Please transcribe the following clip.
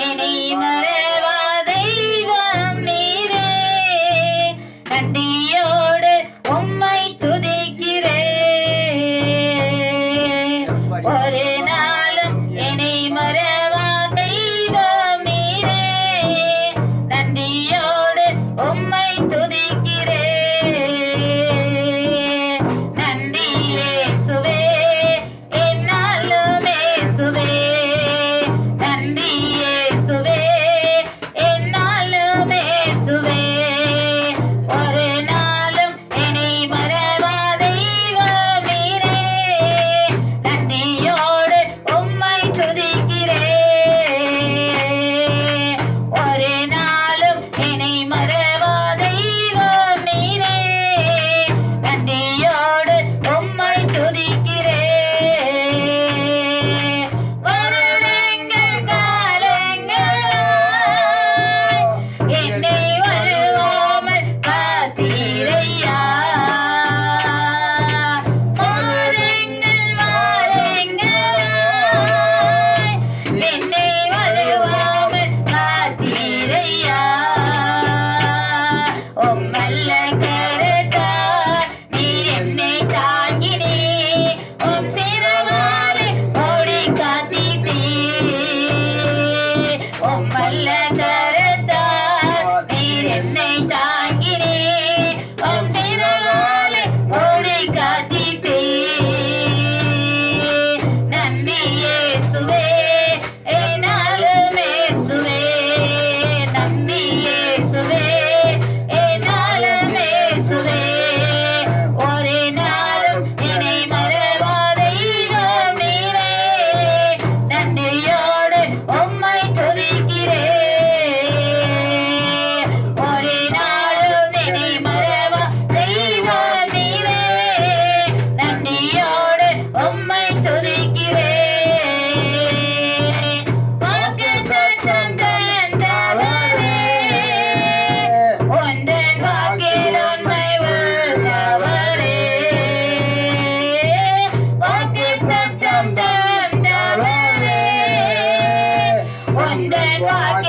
என்னை மறவா தெய்வம் நீரே. நன்றியோடு உம்மை துதிக்கிறேன். ஒரு நாளும் என்னை மறவா தெய்வம் நீரே. நன்றியோடு உம்மை துதிக்கிறேன். நன்றி இயேசுவே, என்னாலும் இயேசுவே. நன்றி இயேசுவே, என்னாலும் இயேசுவே. ஒரு நாளும் என்னை மறவா தெய்வம் நீரே. நன்றியோடு உம்மை துதிக்கிறேன். ஒரு நாளும் என்னை மறவா தெய்வம் நீரே. நன்றியோடு உம்மை துதிக்கிறேன். வருடங்கள் காலங்களாய் என்னை வழுவாமல் காத்தீரையா. மாதங்கள் வாரங்களாய் என்னை வழுவாமல் காத்தீரையா. உம்மல்ல கரத்தால் நீர் என்னை தாங்கினீர். உம் சிறகாலே மூடி காத்தீர். உம்மல்ல கரத்தால் நீர் என்னை தாங்கினீர். உம் சிறகாலே மூடி காத்தீர். நன்றி இயேசுவே, என்னாலும் இயேசுவே. நன்றி இயேசுவே, என்னாலும் இயேசுவே. ஒரு நாளும் என்னை மறவா தெய்வம் நீரே. நன்றியோடு உம்மை துதிக்கிறேன். ஒரு நாளும் என்னை மறவா தெய்வம் நீரே. நன்றியோடு உம்மை துதிக்கிறேன். வாக்குத்தத்தம் தந்தவரே, உந்தன் வாக்கில் உண்மை உள்ளவரே. வாக்குத்தத்தம் தந்தவரே, உந்தன் வாக்கில்